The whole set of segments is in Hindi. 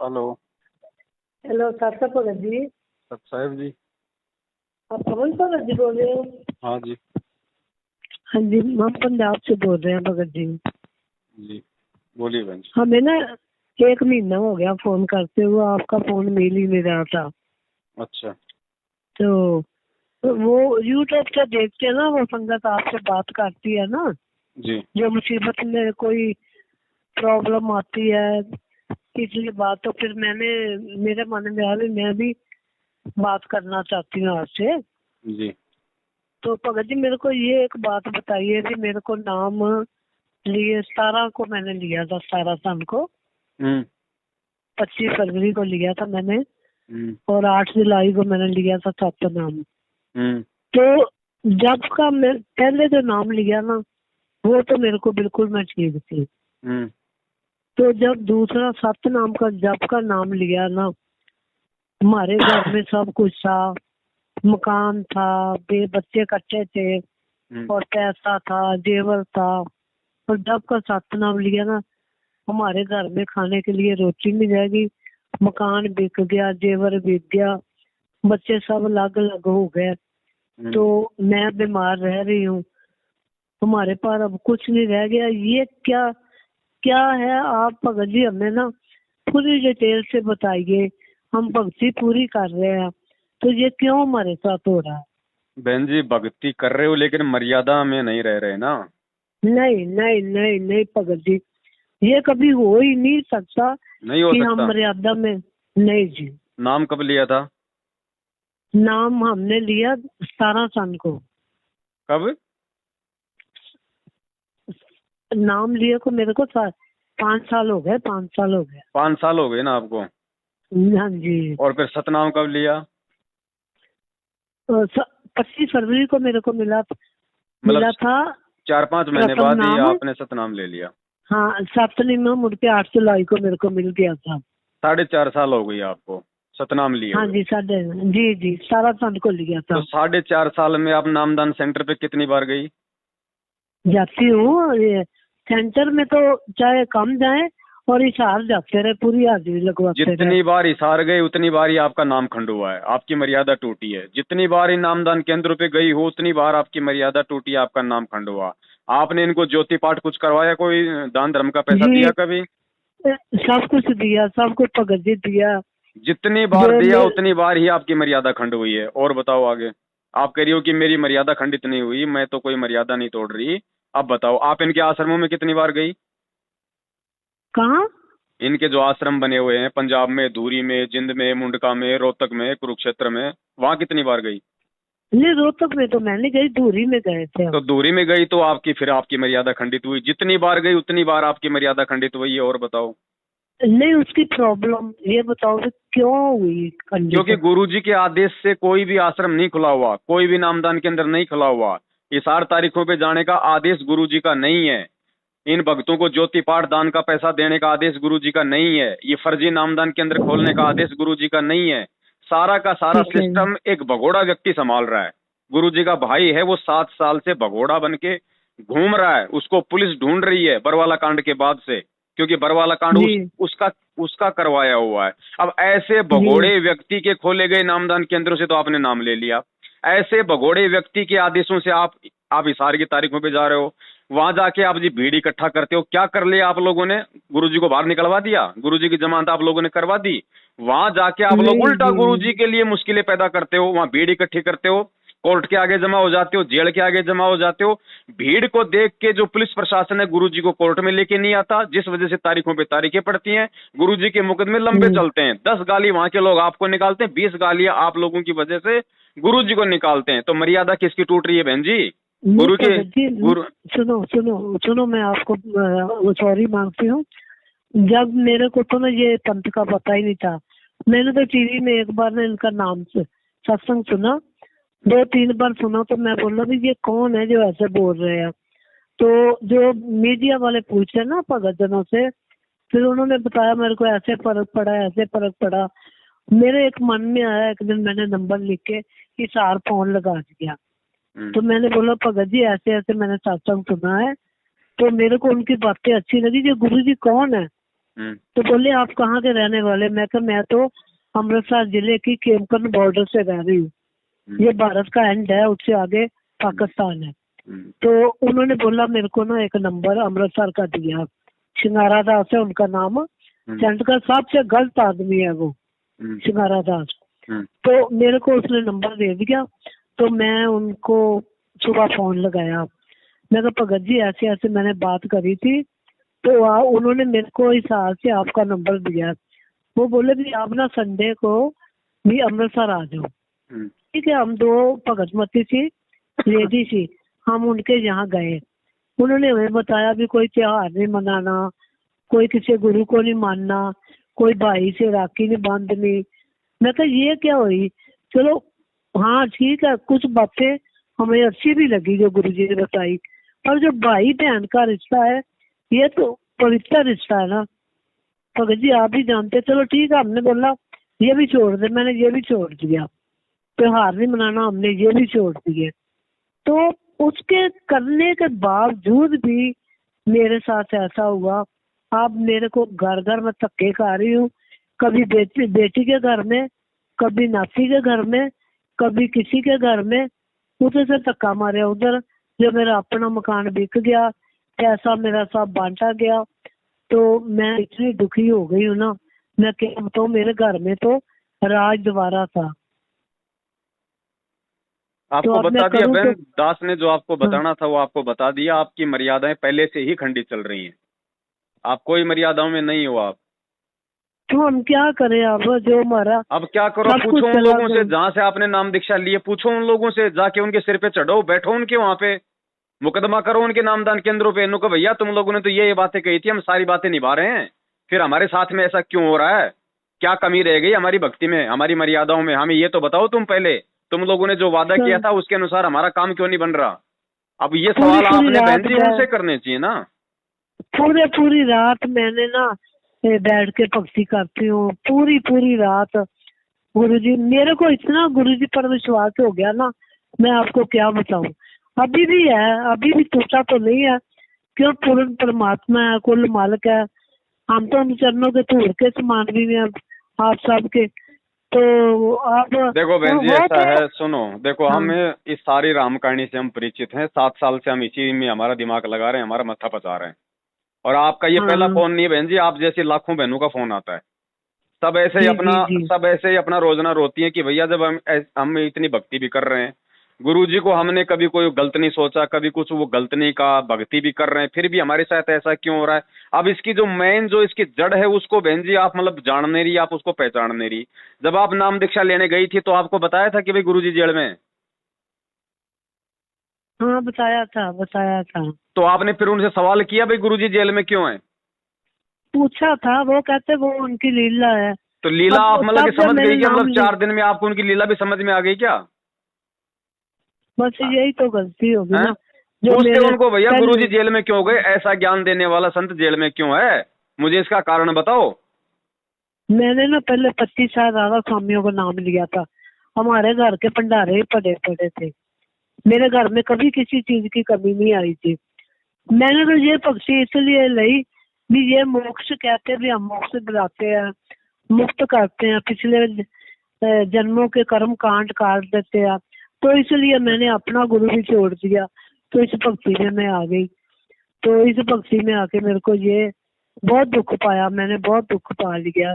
हेलो। हेलो सासा भगत जी। सत साहिब जी। आप पवन भगत जी बोल रहे हो? हाँ जी। हाँ जी, हम पंजाब से बोल रहे हैं भगत जी। जी बोलिए बहन जी। हमें ना 1 महीना हो गया फोन करते हुए, आपका फोन मिल ही नहीं रहा था। अच्छा। तो वो यूट्यूब से देखते हैं ना, वो संगत आपसे बात करती है ना, जी जो मुसीबत में कोई प्रॉब्लम आती है इसलिए बात, तो फिर मेरे मन में आया भी मैं भी बात करना चाहती हूँ आपसे। जी। तो भगत जी मेरे को ये एक बात बताइए कि मेरे को नाम लिए 17 को मैंने लिया था, 17 सन को, हम्म 25 फरवरी को लिया था मैंने, हम्म और 8 जुलाई को मैंने लिया था सप्तनाम। हम्म तो जब का मैं पहले जो नाम लिया ना, वो तो मेरे को बिल्कुल मैं ठीक थी। हम्म तो जब दूसरा सप्तनाम का जब का नाम लिया ना, हमारे घर में सब कुछ था, मकान था, बच्चे कच्चे थे, और पैसा था, जेवर था। और जब का सप्तनाम लिया ना, हमारे घर में खाने के लिए रोटी नहीं रहेगी, मकान बिक गया, जेवर बिक गया, बच्चे सब अलग अलग हो गए। तो मैं बीमार रह रही हूँ, हमारे पास अब कुछ नहीं रह गया। ये क्या क्या है आप भगत जी हमें ना पूरी डिटेल से बताइए। हम भक्ति पूरी कर रहे हैं, तो ये क्यों हमारे साथ हो रहा है? बहन जी, भक्ति कर रहे हो लेकिन मर्यादा में नहीं रह रहे ना। नहीं नहीं नहीं नहीं भगत जी, ये कभी हो ही नहीं सकता नहीं हो कि हम सकता। मर्यादा में। नहीं जी। नाम कब लिया था? नाम हमने लिया 17 सन को। कब? नाम लिए को मेरे को 5 साल हो गए, 5 साल हो गए। 5 साल हो गए ना आपको। हाँ जी। और फिर सतनाम कब लिया? 25 फरवरी को मेरे को मिला मतलब था 4-5 महीने प्रथम बाद ही नाम। आपने सतनाम ले लिया। हाँ, सप्तमी में मुड़ के 8 जुलाई को मेरे को मिल गया था। 4.5 साल हो गई आपको सतनाम लिए हाँ हुए। जी, जी जी 17 सन को लिया तो था। 4.5 साल में आप नामदान सेंटर पे कितनी बार गई? जाती हूँ ये सेंटर में, तो चाहे कम जाए और इशार जाते रहे, पूरी हाजिरी लगवाते रहे। जितनी बार हिसार गए उतनी बार ही आपका नाम खंड हुआ है, आपकी मर्यादा टूटी है। जितनी बार इन नामदान केंद्रों पे गई हो उतनी बार आपकी मर्यादा टूटी, आपका नाम खंड हुआ। आपने इनको ज्योति पाठ कुछ करवाया? कोई दान धर्म का पैसा जी दिया कभी? सब कुछ दिया, सब कुछ भगत जी दिया। जितनी बार जो दिया मैं उतनी बार ही आपकी मर्यादा खंड हुई है। और बताओ आगे। आप कह रही हो कि मेरी मर्यादा खंडित नहीं हुई, मैं तो कोई मर्यादा नहीं तोड़ रही। अब बताओ, आप इनके आश्रमों में कितनी बार गई? कहाँ? इनके जो आश्रम बने हुए हैं पंजाब में, धूरी में, जिंद में, मुंडका में, रोहतक में, कुरुक्षेत्र में, वहां कितनी बार गई? नहीं, रोहतक में तो मैं नहीं गई, धूरी में गए थे तो हम। दूरी में गई तो फिर आपकी मर्यादा खंडित हुई। जितनी बार गई उतनी बार आपकी मर्यादा खंडित हुई है। और बताओ। नहीं, उसकी प्रॉब्लम ये बताओ कि क्यों हुई क्योंकि खंडित? गुरुजी के आदेश से कोई भी आश्रम नहीं खुला हुआ, कोई भी नामदान के अंदर नहीं खुला हुआ। इस 8 तारीखों पे जाने का आदेश गुरुजी का नहीं है। इन भक्तों को ज्योति पाठ दान का पैसा देने का आदेश गुरुजी का नहीं है। ये फर्जी नामदान के अंदर खोलने का आदेश गुरुजी का नहीं है। सारा का सारा ठीक है जी। सिस्टम एक भगोड़ा व्यक्ति संभाल रहा है। गुरुजी का भाई है, वो 7 साल से भगोड़ा बन के घूम रहा है। उसको पुलिस ढूंढ रही है बरवाला कांड के बाद से, क्योंकि बरवाला कांड जी उसका उसका करवाया हुआ है। अब ऐसे जी भगोड़े व्यक्ति के खोले गए नामदान केंद्रों से तो आपने नाम ले लिया। ऐसे भगोड़े व्यक्ति के आदेशों से आप हिसार की तारीखों पे जा रहे हो। वहां जाके आप जी भीड़ इकट्ठा करते हो। क्या कर लिया आप लोगों ने? गुरुजी को बाहर निकलवा दिया, गुरुजी की जमानत आप लोगों ने करवा दी। वहां जाके आप लोग नहीं उल्टा गुरुजी जी। के लिए मुश्किलें पैदा करते हो। वहां भीड़ इकट्ठी करते हो, कोर्ट के आगे जमा हो जाते हो, जेल के आगे जमा हो जाते हो। भीड़ को देख के जो पुलिस प्रशासन है गुरुजी को कोर्ट में लेके नहीं आता, जिस वजह से तारीखों पे तारीखें पड़ती हैं। गुरुजी के मुकदमे लंबे चलते हैं। 10 गाली वहां के लोग आपको निकालते हैं, 20 गालियां आप लोगों की वजह से गुरुजी को निकालते हैं। तो मर्यादा किसकी टूट रही है बहन जी? नहीं गुरु के भगत जी, गुरु सुनो सुनो सुनो, मैं आपको सॉरी मांगती हूँ। जब मेरे को तो ना ये पंथ का पता ही नहीं था, मैंने तो टीवी में एक बार ना इनका नाम से सत्संग सुना, 2-3 बार सुना, तो मैं बोला भी ये कौन है जो ऐसे बोल रहे हैं। तो जो मीडिया वाले पूछे ना भगत जनों से, फिर उन्होंने बताया मेरे को ऐसे फर्क पड़ा, ऐसे फर्क पड़ा। मेरे एक मन में आया, एक दिन मैंने नंबर लिख के इशार फोन लगा दिया। तो मैंने बोला भगत जी ऐसे ऐसे मैंने सत्संग सुना है, तो मेरे को उनकी बातें अच्छी लगी। जो गुरु जी कौन है? तो बोले आप कहाँ के रहने वाले? मैं कहा मैं तो अमृतसर जिले की केमकन बॉर्डर से रह रही हूँ, ये भारत का एंड है, उससे आगे पाकिस्तान है। तो उन्होंने बोला मेरे को ना एक नंबर अमृतसर का दिया, सिंगारा दास है उनका नाम, सेंट का सबसे गलत आदमी है वो सिंगारा दास। तो मेरे को उसने नंबर दे दिया, तो मैं उनको सुबह फोन लगाया, मैं कहा भगत जी ऐसे ऐसे मैंने बात करी थी, तो उन्होंने मेरे को इस हाल से आपका नंबर दिया। वो बोले भी आप ना संडे को भी अमृतसर आ जाओ। ठीक है, हम दो भगतमती थी लेडी थी, हम उनके यहाँ गए। उन्होंने हमें बताया भी कोई त्योहार नहीं मनाना, कोई किसी गुरु को नहीं मानना, कोई भाई से राखी नहीं बांधनी। मैं कहा ये क्या हुई? चलो हाँ ठीक है, कुछ बातें हमें अच्छी भी लगी जो गुरुजी ने बताई, पर जो भाई बहन का रिश्ता है ये तो पवित्र रिश्ता है ना। भगत जी आप भी जानते। चलो ठीक है, हमने बोला ये भी छोड़ दे, मैंने ये भी छोड़ दिया, त्योहार नहीं मनाना हमने ये भी छोड़ दिए। तो उसके करने के बावजूद भी मेरे साथ ऐसा हुआ। अब मेरे को घर घर में धक्के खा रही हूँ, कभी बेटी के घर में, कभी नाती के घर में, कभी किसी के घर में, उधर से धक्का मारे उधर। जो मेरा अपना मकान बिक गया, पैसा मेरा सब बांटा गया, तो मैं इतनी दुखी हो गई हूँ ना, मैं क्या बताऊँ, मेरे घर में तो राज द्वारा था। आपको तो बता दिया बहन, तो, दास ने जो आपको बताना था वो आपको बता दिया। आपकी मर्यादाएं पहले से ही खंडित चल रही हैं, आप कोई मर्यादाओं में नहीं हो आप। तो हम क्या करें? अब जो हमारा अब क्या करो, पूछो उन लोगों से जहाँ से आपने नाम दीक्षा लिए, पूछो उन लोगों से, जाके उनके सिर पे चढ़ो, बैठो उनके वहां पे, मुकदमा करो उनके नामदान केंद्रों पे। इनको भैया तुम लोगों ने तो ये बातें कही थी, हम सारी बातें निभा रहे हैं, फिर हमारे साथ में ऐसा क्यों हो रहा है? क्या कमी रह गई हमारी भक्ति में, हमारी मर्यादाओं में? हमें ये तो बताओ तुम पहले, तुम लोगों ने जो वादा किया था उसके अनुसार हमारा काम क्यों नहीं बन रहा? अब ये सवाल आपने बहन जी उनसे करने चाहिए ना। पूरी रात मैंने ना बैठ के भक्ति करती हूँ, पूरी रात। गुरुजी मेरे को इतना गुरुजी पर विश्वास हो गया ना, मैं आपको क्या बताऊं। अभी भी है, अभी भी टूटा तो नहीं है, क्यों पूर्ण परमात्मा है, कुल मालिक है। हम तो उन चरणों के धूल के समान भी हैं आप सबके। तो आप देखो बहन जी ऐसा है, सुनो देखो, हम इस सारी राम कहानी से हम परिचित हैं, 7 साल से हम इसी में हमारा दिमाग लगा रहे हैं, हमारा मत्था पचा रहे हैं। और आपका ये पहला फोन नहीं है बहन जी, आप जैसी लाखों बहनों का फोन आता है। सब ऐसे ही अपना रोजना रोती है कि भैया जब हम इतनी भक्ति भी कर रहे हैं, गुरुजी को हमने कभी कोई गलत नहीं सोचा, कभी कुछ वो गलत नहीं कहा, भक्ति भी कर रहे हैं, फिर भी हमारे साथ ऐसा क्यों हो रहा है? अब इसकी जो मेन जो इसकी जड़ है उसको बहन जी आप मतलब जान नहीं रही, आप उसको पहचान नहीं रही। जब आप नाम दीक्षा लेने गई थी तो आपको बताया था कि भाई गुरुजी जेल में? हाँ बताया था। तो आपने फिर उनसे सवाल किया भाई गुरुजी जेल में क्यों है? पूछा था, वो कहते वो उनकी लीला है। तो लीला आप मतलब समझ गई क्या? मतलब 4 दिन में आपको उनकी लीला भी समझ में आ गई क्या? बस यही तो गलती होगी ना। पूछते उनको भैया गुरुजी जेल में क्यों गए, ऐसा ज्ञान देने वाला संत जेल में क्यों है, मुझे इसका कारण बताओ। मैंने ना पहले 25 साल राधा स्वामियों का नाम लिया था, हमारे घर के भंडारे ही पड़े थे, मेरे घर में कभी किसी चीज की कमी नहीं आई थी। मैंने तो ये पक्षी इसलिए ली भी ये मोक्ष कहते भी, हम मोक्ष दिलाते हैं, मुक्त करते हैं, पिछले जन्मों के कर्म कांड काट देते हैं, तो इसलिए मैंने अपना गुरु भी छोड़ दिया, तो इस भक्ति में मैं आ गई। तो इस भक्ति में आके मेरे को ये बहुत दुख पाया, मैंने बहुत दुख पा लिया।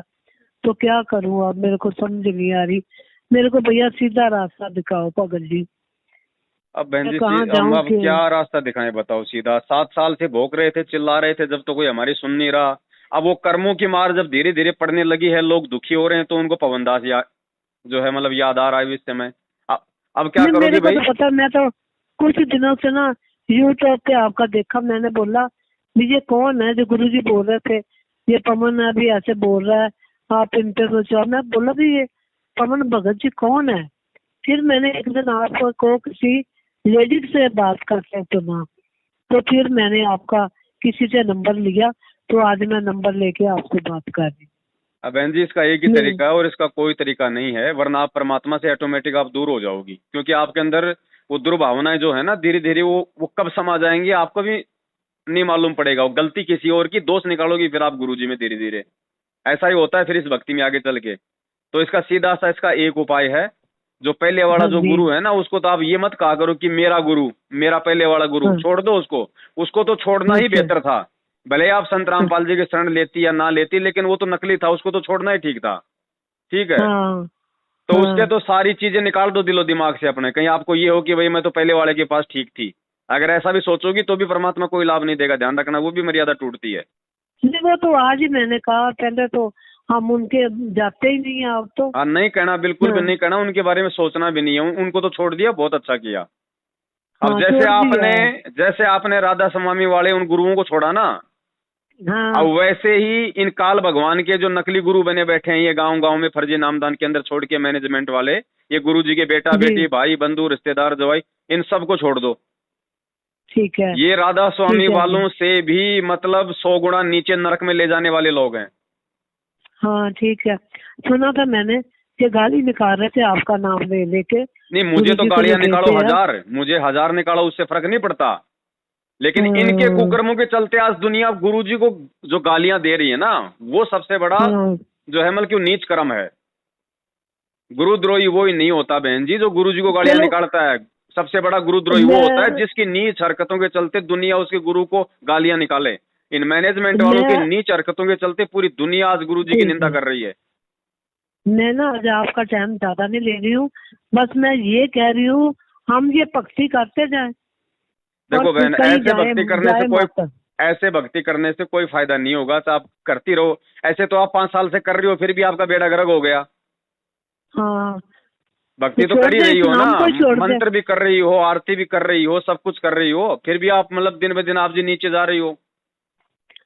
तो क्या करूं अब, मेरे को समझ नहीं आ रही। मेरे को भैया सीधा रास्ता दिखाओ भगत जी। अब बहन जी हम अब क्या रास्ता दिखाएं बताओ सीधा? 7 साल से भोग रहे थे, चिल्ला रहे थे, जब तो कोई हमारी सुन नहीं रहा। अब वो कर्मों की मार जब धीरे धीरे पड़ने लगी है, लोग दुखी हो रहे हैं, तो उनको पवनदास जो है मतलब याद आ रहा है इस समय। अब क्या करोगे भाई? तो पता, मैं तो कुछ दिनों से ना यूट्यूब पे आपका देखा, मैंने बोला ये कौन है जो गुरुजी बोल रहे थे, ये पवन अभी ऐसे बोल रहा है, आप इंटरव्यू। मैं बोला भी ये पवन भगत जी कौन है? फिर मैंने एक दिन आपको किसी लेडीज से बात करते सुना, तो फिर मैंने आपका किसी से नंबर लिया, तो आज मैं नंबर लेके आपसे बात कर रही। बहन जी इसका एक ही तरीका है और इसका कोई तरीका नहीं है, वरना आप परमात्मा से ऑटोमेटिक आप दूर हो जाओगी, क्योंकि आपके अंदर वो दुर्भावनाएं जो है ना धीरे धीरे वो कब समा जाएंगी आपको भी नहीं मालूम पड़ेगा, वो गलती किसी और की, दोष निकालोगी फिर आप गुरुजी में धीरे धीरे। ऐसा ही होता है फिर इस भक्ति में आगे चल के। तो इसका सीधा सा इसका एक उपाय है, जो पहले वाला हाँ जो जी। गुरु है ना, उसको तो आप ये मत कहा करो कि मेरा गुरु, मेरा पहले वाला गुरु, हाँ। छोड़ दो उसको। उसको तो छोड़ना ही अच्छा। बेहतर था। भले आप संत रामपाल जी की शरण लेती या ना लेती, लेकिन वो तो नकली था, उसको तो छोड़ना ही ठीक था। ठीक है, हाँ तो उसके हाँ तो सारी चीजें निकाल दो दिलो दिमाग से अपने। कहीं आपको ये हो कि भाई मैं तो पहले वाले के पास ठीक थी, अगर ऐसा भी सोचोगी तो भी परमात्मा कोई लाभ नहीं देगा, ध्यान रखना, वो भी मर्यादा टूटती है। नहीं, वो तो आज ही मैंने कहा, पहले तो हम उनके जाते ही नहीं है अब तो। हाँ, नहीं कहना, बिल्कुल भी हाँ। नहीं कहना, उनके बारे में सोचना भी नहीं है, उनको तो छोड़ दिया, बहुत अच्छा किया। अब हाँ, छोड़ दिया है। जैसे आपने राधा स्वामी वाले उन गुरुओं को छोड़ा ना, हाँ अब वैसे ही इन काल भगवान के जो नकली गुरु बने बैठे हैं ये गांव गांव में फर्जी नामदान के अंदर छोड़ के, मैनेजमेंट वाले, ये गुरु जी के बेटा जी। बेटी भाई बंधु रिश्तेदार जवाई, इन सबको छोड़ दो। ठीक है। ये राधा स्वामी ठीक है। वालों से भी मतलब 100 गुना नीचे नरक में ले जाने वाले लोग हैं। हाँ ठीक है, सुना था मैंने कि गाली निकाल रहे थे आपका नाम ले लेके। नहीं, मुझे गुरु तो जी को गालियां जो निकालो देते हैं। हजार, मुझे 1000 निकालो, उससे फर्क नहीं पड़ता, लेकिन इनके कुकर्मों के चलते आज दुनिया गुरु जी को जो गालियां दे रही है ना, वो सबसे बड़ा हाँ। जो है मतलब नीच कर्म है। गुरुद्रोही वो ही नहीं होता बहन जी जो गुरु जी को गालियां चलो। निकालता है। सबसे बड़ा गुरुद्रोही वो होता है मैं जिसकी नीच हरकतों के चलते दुनिया उसके गुरु को गालियां निकाले। इन मैनेजमेंट वालों की मैं नीच हरकतों के चलते पूरी दुनिया आज गुरु जी की ठीक निंदा है। कर रही है। मैं ना आज आपका टाइम ज्यादा नहीं ले रही हूँ, बस मैं ये कह रही हूँ हम ये भक्ति करते जाए। देखो बहन, मत। ऐसे भक्ति करने से कोई फायदा नहीं होगा, तो आप करती रहो। ऐसे तो आप 5 साल से कर रही हो, फिर भी आपका बेड़ा गर्क हो गया। हाँ, भक्ति तो छोड़ कर ही दे, रही इस हो ना, नाम को छोड़ दे। मंत्र भी कर रही हो, आरती भी कर रही हो, सब कुछ कर रही हो, फिर भी आप मतलब दिन ब दिन आप जी नीचे जा रही हो।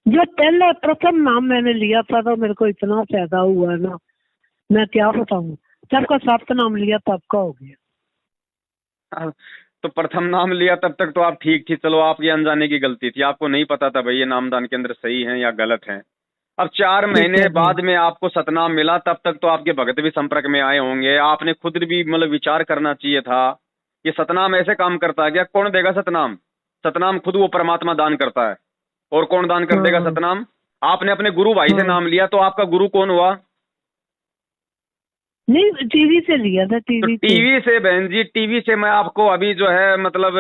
जो पहले प्रथम नाम मैंने लिया था तो मेरे को इतना फायदा हुआ ना, मैं क्या बताऊँ। जब का 7 नाम लिया तब का हो गया। तो प्रथम नाम लिया तब तक तो आप ठीक थी, चलो आपकी अनजाने की गलती थी, आपको नहीं पता था भाई ये नामदान के अंदर सही है या गलत है। अब 4 ठीक महीने है जी। बाद में आपको सतनाम मिला, तब तक तो आपके भगत भी संपर्क में आए होंगे, आपने खुद भी मतलब विचार करना चाहिए था। ये सतनाम ऐसे काम करता है क्या? कौन देगा सतनाम? सतनाम खुद वो परमात्मा दान करता है, और कौन दान कर देगा हाँ सतनाम? आपने अपने गुरु भाई से हाँ। नाम लिया, तो आपका गुरु कौन हुआ? नहीं, टीवी से लिया था, तो टीवी से। टीवी से बहन जी, टीवी से मैं आपको अभी जो है मतलब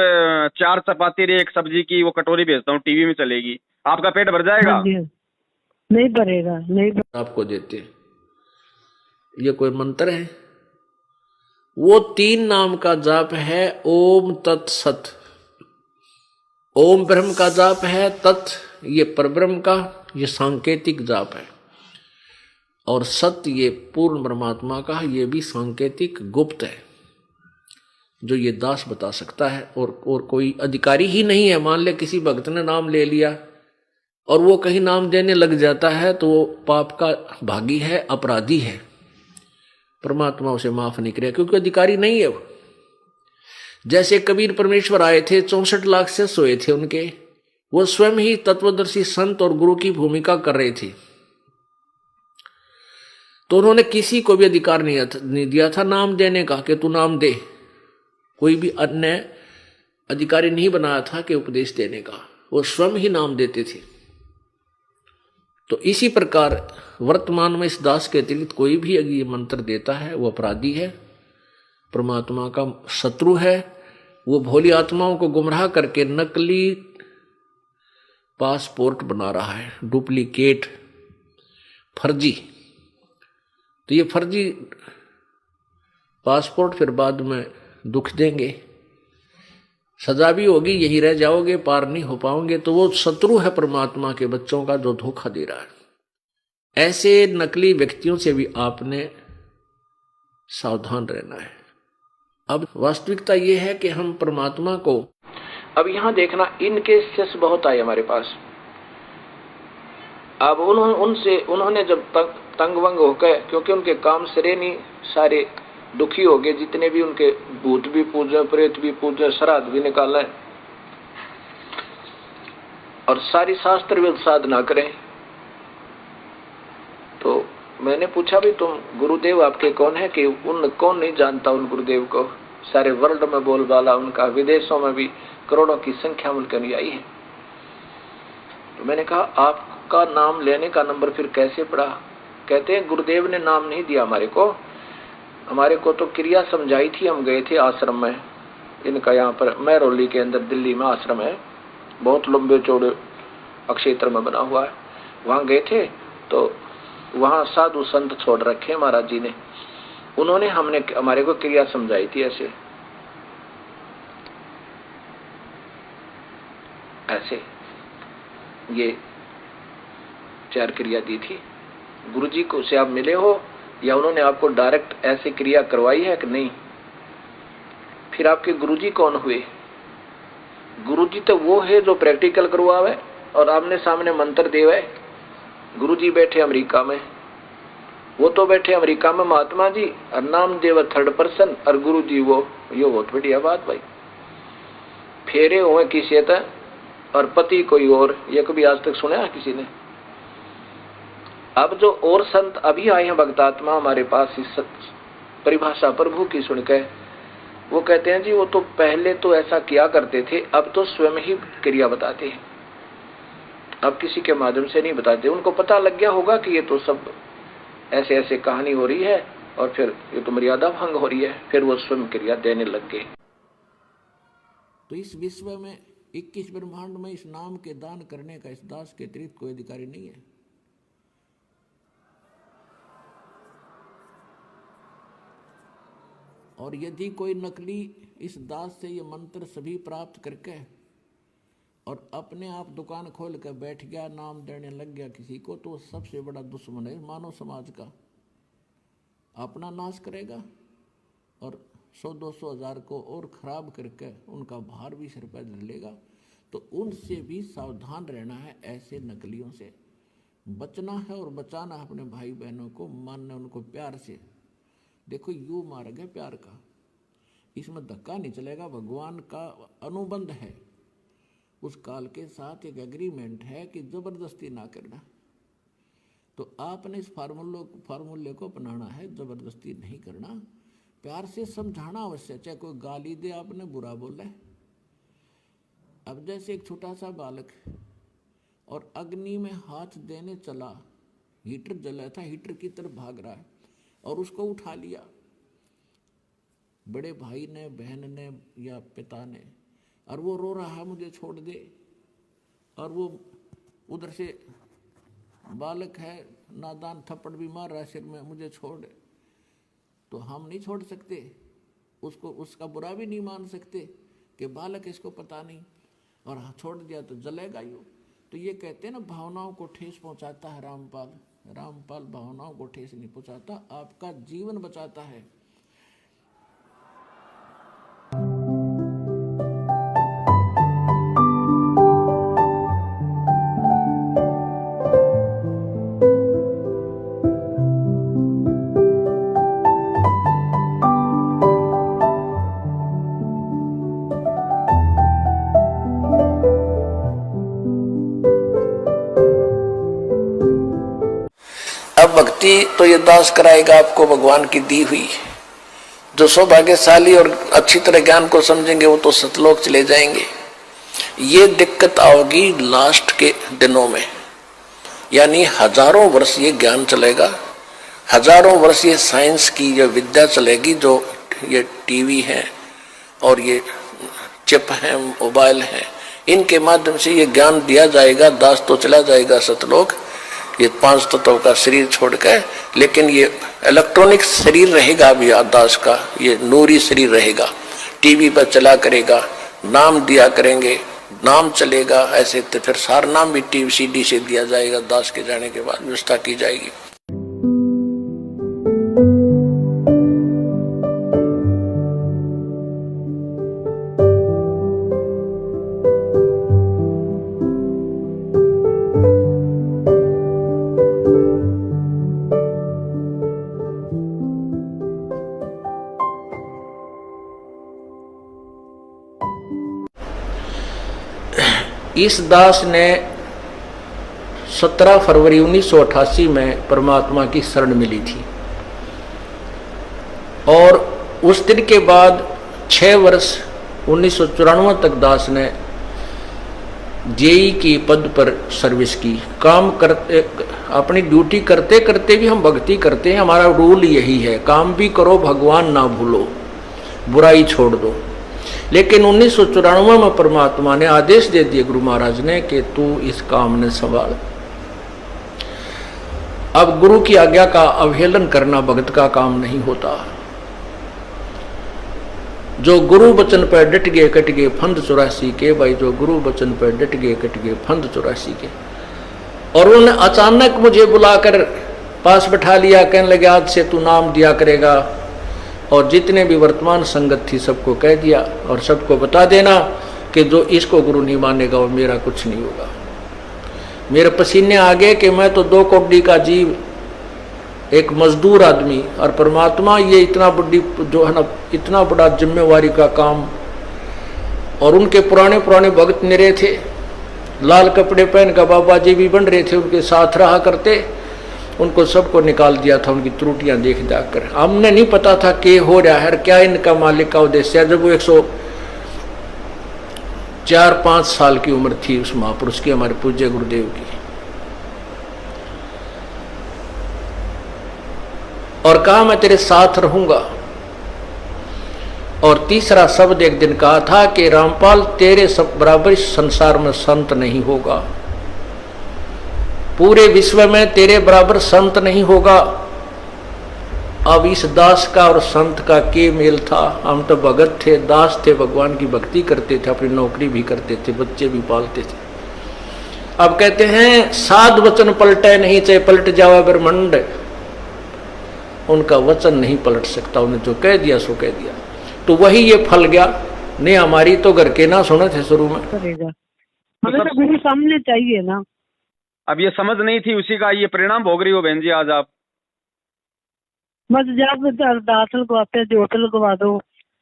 4 चपाती रे 1 सब्जी की वो कटोरी भेजता हूँ, टीवी में चलेगी, आपका पेट भर हाँ जाएगा? जी। नहीं भरेगा, नहीं आपको देते। ये कोई मंत्र है? वो 3 नाम का जाप है ओम तत्सत। ओम ब्रह्म का जाप है, तत् ये परब्रह्म का, ये सांकेतिक जाप है, और सत्य ये पूर्ण परमात्मा का, ये भी सांकेतिक गुप्त है, जो ये दास बता सकता है, और कोई अधिकारी ही नहीं है। मान ले किसी भक्त ने नाम ले लिया और वो कहीं नाम देने लग जाता है तो वो पाप का भागी है, अपराधी है, परमात्मा उसे माफ नहीं करेगा, क्योंकि अधिकारी नहीं है वो। जैसे कबीर परमेश्वर आए थे, 64 लाख से सोए थे उनके, वो स्वयं ही तत्वदर्शी संत और गुरु की भूमिका कर रहे थे, तो उन्होंने किसी को भी अधिकार नहीं दिया था नाम देने का कि तू नाम दे। कोई भी अन्य अधिकारी नहीं बनाया था कि उपदेश देने का, वो स्वयं ही नाम देते थे। तो इसी प्रकार वर्तमान में इस दास के अतिरिक्त कोई भी अगर ये मंत्र देता है वो अपराधी है, परमात्मा का शत्रु है। वो भोली आत्माओं को गुमराह करके नकली पासपोर्ट बना रहा है, डुप्लीकेट, फर्जी। तो ये फर्जी पासपोर्ट फिर बाद में दुख देंगे, सजा भी होगी, यही रह जाओगे, पार नहीं हो पाओगे। तो वो शत्रु है परमात्मा के बच्चों का, जो धोखा दे रहा है। ऐसे नकली व्यक्तियों से भी आपने सावधान रहना है। अब वास्तविकता ये है कि हम परमात्मा को, अब यहां देखना, इनके केस बहुत आए हमारे पास। अब उन्होंने जब तक तंग वंग होकर, क्योंकि उनके काम सरे नहीं, सारे दुखी हो गए, जितने भी उनके भूत भी पूजे, प्रेत भी पूजे, श्राद्ध भी निकाला है, और सारी शास्त्र भी साधना करें। तो मैंने पूछा भी तुम गुरुदेव आपके कौन है, कि कौन नहीं जानता उन गुरुदेव को, सारे वर्ल्ड में बोलबाला उनका, विदेशों में भी करोड़ों की संख्या में उनके अनुयायी है। तो मैंने कहा आपका नाम लेने का नंबर फिर कैसे पड़ा? कहते हैं गुरुदेव ने नाम नहीं दिया हमारे को तो क्रिया समझाई थी। हम गए थे आश्रम में इनका, यहाँ पर महरौली के अंदर दिल्ली में आश्रम है, बहुत लंबे चौड़े क्षेत्र में बना हुआ है। वहां गए थे तो वहां साधु संत छोड़ रखे महाराज जी ने, उन्होंने हमारे को क्रिया समझाई थी। ऐसे ये 4 क्रिया दी थी। गुरुजी को से आप मिले हो या उन्होंने आपको डायरेक्ट ऐसी क्रिया करवाई है कि नहीं? फिर आपके गुरुजी कौन हुए? गुरुजी तो वो है जो प्रैक्टिकल करवावे और आमने सामने मंत्र देवे। गुरुजी बैठे अमेरिका में, वो तो बैठे अमेरिका में महात्मा जी, और नाम देव 3rd पर्सन, और गुरुजी वो, ये बहुत बढ़िया बात भाई। फेरे हुए किसी तक और पति कोई और, ये कभी आज तक सुना है किसी ने? अब जो और संत अभी आए हैं भक्तात्मा हमारे पास इस परिभाषा प्रभु की सुनकर, वो कहते हैं जी वो तो पहले तो ऐसा किया करते थे, अब तो स्वयं ही क्रिया बताते हैं, अब किसी के माध्यम से नहीं बताते। उनको पता लग गया होगा कि ये तो सब ऐसे ऐसे कहानी हो रही है और फिर ये तो मर्यादा भंग हो रही है, फिर वो स्वयं क्रिया देने लग गए। तो इस विश्व में 21 ब्रह्मांड में इस नाम के दान करने का इस दास के अतिरिक्त कोई अधिकारी नहीं है। और यदि कोई नकली इस दास से ये मंत्र सभी प्राप्त करके और अपने आप दुकान खोल कर बैठ गया, नाम देने लग गया किसी को, तो सबसे बड़ा दुश्मन है मानव समाज का। अपना नाश करेगा और 100-200 हज़ार को और खराब करके उनका भार भी सिर पर धर लेगा। तो उनसे भी सावधान रहना है, ऐसे नकलियों से बचना है और बचाना है अपने भाई बहनों को, मानना उनको प्यार से। देखो यू मार्ग है प्यार का, इसमें धक्का नहीं चलेगा। भगवान का अनुबंध है, उस काल के साथ एक एग्रीमेंट है कि जबरदस्ती ना करना। तो आपने इस फार्मूले को अपनाना है, जबरदस्ती नहीं करना, प्यार से समझाना अवश्य। चाहे कोई गाली दे, आपने बुरा बोला है। अब जैसे एक छोटा सा बालक और अग्नि में हाथ देने चला, हीटर जला था, हीटर की तरफ भाग रहा है और उसको उठा लिया बड़े भाई ने, बहन ने या पिता ने, और वो रो रहा है मुझे छोड़ दे, और वो उधर से बालक है नादान थप्पड़ भी मार रहा है सिर में, मुझे छोड़। तो हम नहीं छोड़ सकते उसको, उसका बुरा भी नहीं मान सकते कि बालक इसको पता नहीं और छोड़ दिया तो जलेगा यूँ। तो ये कहते हैं ना, भावनाओं को ठेस पहुंचाता है रामपाल। रामपाल भावनाओं को ठेस नहीं पहुंचाता, आपका जीवन बचाता है। अब भक्ति तो ये दास कराएगा आपको भगवान की दी हुई। जो सौभाग्यशाली और अच्छी तरह ज्ञान को समझेंगे वो तो सतलोक चले जाएंगे। ये दिक्कत आओगी लास्ट के दिनों में, यानी हजारों वर्ष ये ज्ञान चलेगा, हजारों वर्ष ये साइंस की ये विद्या चलेगी, जो ये टीवी है और ये चिप है, मोबाइल है, इनके माध्यम से ये ज्ञान दिया जाएगा। दास तो चला जाएगा सतलोक, ये 5 तत्वों का शरीर छोड़कर, लेकिन ये इलेक्ट्रॉनिक शरीर रहेगा भी दास का, ये नूरी शरीर रहेगा। टीवी पर चला करेगा, नाम दिया करेंगे, नाम चलेगा। ऐसे तो फिर सारा नाम भी टीवी CD से दिया जाएगा। दास के जाने के बाद व्यवस्था की जाएगी। इस दास ने 17 फरवरी 1988 में परमात्मा की शरण मिली थी और उस दिन के बाद 6 वर्ष 1994 तक दास ने जेई की पद पर सर्विस की, काम करते अपनी ड्यूटी करते करते भी हम भक्ति करते हैं। हमारा रूल यही है, काम भी करो भगवान ना भूलो, बुराई छोड़ दो। लेकिन 1994 में परमात्मा ने आदेश दे दिए गुरु महाराज ने कि तू इस काम ने संभाल। अब गुरु की आज्ञा का अवहेलन करना भगत का काम नहीं होता। जो गुरु वचन पर डट गए कट गए फंद 84 के, भाई जो गुरु वचन पर डट गए कट गए फंद 84 के। और उन्होंने अचानक मुझे बुलाकर पास बैठा लिया, कहने लगे आज से तू नाम दिया करेगा, और जितने भी वर्तमान संगत थी सबको कह दिया, और सबको बता देना कि जो इसको गुरु नहीं मानेगा वो मेरा कुछ नहीं होगा। मेरे पसीने आ गए कि मैं तो 2 कौड़ी का जीव, एक मजदूर आदमी, और परमात्मा ये इतना बड़ी जो है ना, इतना बड़ा जिम्मेवारी का काम। और उनके पुराने पुराने भक्त मेरे थे, लाल कपड़े पहन कर बाबा जी भी बन रहे थे, उनके साथ रहा करते, उनको सबको निकाल दिया था उनकी त्रुटियां देख जाकर। हमने नहीं पता था कि हो रहा है, क्या इनका मालिक का उद्देश्य है। जब वो 104-5 साल की उम्र थी उस महापुरुष की, हमारे पूज्य गुरुदेव की, और कहा मैं तेरे साथ रहूंगा। और तीसरा शब्द एक दिन कहा था कि रामपाल तेरे सब बराबर इस संसार में संत नहीं होगा, पूरे विश्व में तेरे बराबर संत नहीं होगा। अब इस दास का और संत का के मेल था। हम तो भगत थे, दास थे, भगवान की भक्ति करते थे, अपनी नौकरी भी करते थे, बच्चे भी पालते थे। अब कहते हैं साध वचन पलटे नहीं, चाहे पलट जावा ब्रह्मंड, उनका वचन नहीं पलट सकता, उन्हें जो कह दिया सो कह दिया। तो वही ये फल गया। नहीं हमारी तो घर के ना सुने थे शुरू में, करेगा हमें तो गुरु सामने चाहिए ना। अब ये समझ नहीं थी, उसी का ये परिणाम भोग रही हो बहन जी आज आप। बस जब अरदास लगवाते जोत लगवा दो,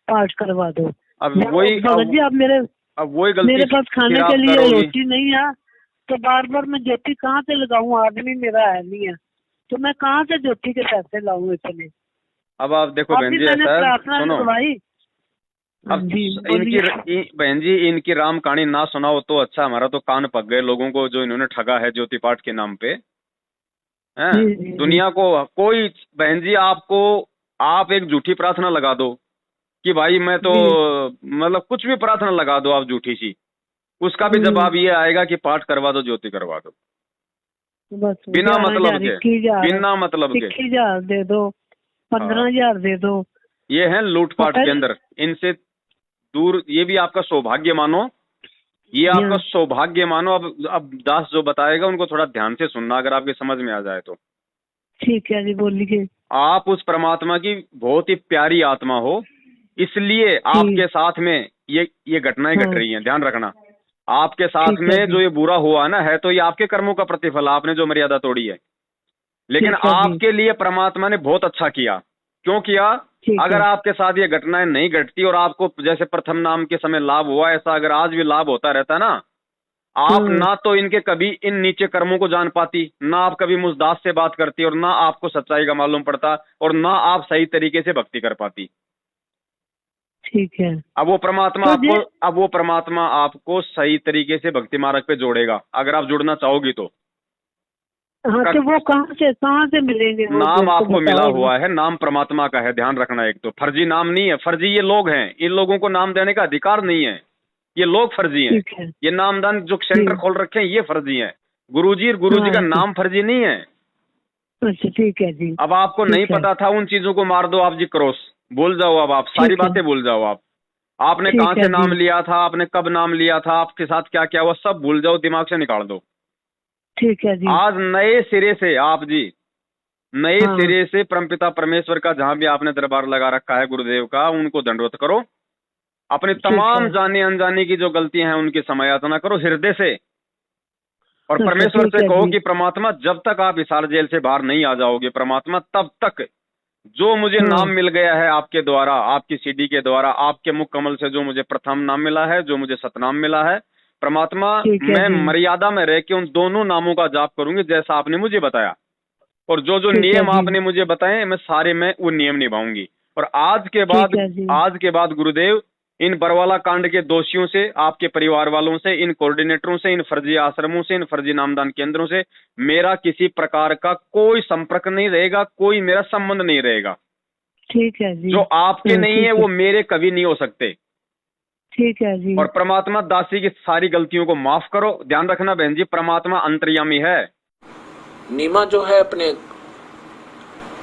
पाठ करवा दो। अब वही जी आप वही गलती मेरे पास खाने के लिए करोगी। रोटी नहीं है, तो बार बार मैं ज्योति कहाँ से लगाऊं, आदमी मेरा है नहीं है, तो मैं कहाँ से ज्योति के पैसे लाऊं इतने। अब आप देखो बहन जी, प्रार्थना सुनो, करवाई। अब इनकी बहन जी इनकी राम कहानी ना सुनाओ तो अच्छा, हमारा तो कान पक गए लोगों को जो इन्होंने ठगा है ज्योति पाठ के नाम पे, हैं दुनिया को। कोई बहन जी आपको आप एक झूठी प्रार्थना लगा दो कि भाई मैं तो मतलब कुछ भी प्रार्थना लगा दो आप झूठी सी, उसका भी जवाब ये आएगा कि पाठ करवा दो, ज्योति करवा दो, बस बिना मतलब के, बिना मतलब के। 21,000 दे दो, 15,000 दे दो। ये है लूटपाट के अंदर, इनसे दूर। ये भी आपका सौभाग्य मानो, ये आपका सौभाग्य मानो। अब दास जो बताएगा उनको थोड़ा ध्यान से सुनना, अगर आपके समझ में आ जाए तो। ठीक है जी, बोलिए। आप उस परमात्मा की बहुत ही प्यारी आत्मा हो, इसलिए आपके साथ में ये घटनाएं घट रही हैं। ध्यान रखना, आपके साथ में जो ये बुरा हुआ ना, है तो ये आपके कर्मों का प्रतिफल, आपने जो मर्यादा तोड़ी है। लेकिन आपके लिए परमात्मा ने बहुत अच्छा किया। क्यों किया? अगर आपके साथ ये घटनाएं नहीं घटती और आपको जैसे प्रथम नाम के समय लाभ हुआ, ऐसा अगर आज भी लाभ होता रहता ना, आप ना तो इनके कभी इन नीचे कर्मों को जान पाती, ना आप कभी मुझदास से बात करती, और ना आपको सच्चाई का मालूम पड़ता, और ना आप सही तरीके से भक्ति कर पाती। ठीक है। अब वो परमात्मा आपको सही तरीके से भक्ति मार्ग पे जोड़ेगा, अगर आप जुड़ना चाहोगी तो। हाँ, तो वो कहाँ से मिलेंगे? नाम आपको मिला हुआ है, नाम परमात्मा का है। ध्यान रखना, एक तो फर्जी नाम नहीं है, फर्जी ये लोग हैं, इन लोगों को नाम देने का अधिकार नहीं है, ये लोग फर्जी हैं। ये नामदान जो सेंटर खोल रखे हैं ये फर्जी हैं। गुरुजी का नाम फर्जी नहीं है। अच्छा ठीक है जी। अब आपको नहीं पता था, उन चीजों को मार दो आप जी, क्रॉस भूल जाओ। अब आप सारी बातें भूल जाओ। आपने कहाँ से नाम लिया था, आपने कब नाम लिया था, आपके साथ क्या क्या हुआ, सब भूल जाओ, दिमाग से निकाल दो। ठीक है जी। आज नए सिरे से आप जी, नए सिरे से परमपिता परमेश्वर का जहां भी आपने दरबार लगा रखा है गुरुदेव का, उनको दंडवत करो। अपनी तमाम जाने अनजाने की जो गलतियां हैं उनकी समायाचना करो हृदय से, और परमेश्वर से कहो कि परमात्मा जब तक आप हिसार जेल से बाहर नहीं आ जाओगे परमात्मा, तब तक जो मुझे नाम मिल गया है आपके द्वारा, आपकी सीडी के द्वारा, आपके मुख कमल से जो मुझे प्रथम नाम मिला है, जो मुझे सतनाम मिला है, परमात्मा मैं मर्यादा में रह के उन दोनों नामों का जाप करूंगी जैसा आपने मुझे बताया, और जो जो नियम आपने मुझे बताए मैं सारे में वो नियम निभाऊंगी। और आज के बाद गुरुदेव इन बरवाला कांड के दोषियों से, आपके परिवार वालों से, इन कोऑर्डिनेटरों से, इन फर्जी आश्रमों से, इन फर्जी नामदान केंद्रों से मेरा किसी प्रकार का कोई संपर्क नहीं रहेगा, कोई मेरा संबंध नहीं रहेगा। ठीक है जी। जो आपके नहीं है वो मेरे कभी नहीं हो सकते। ठीक है जी। और परमात्मा दासी की सारी गलतियों को माफ करो। ध्यान रखना बहन जी, परमात्मा अंतर्यामी है। नीमा जो है अपने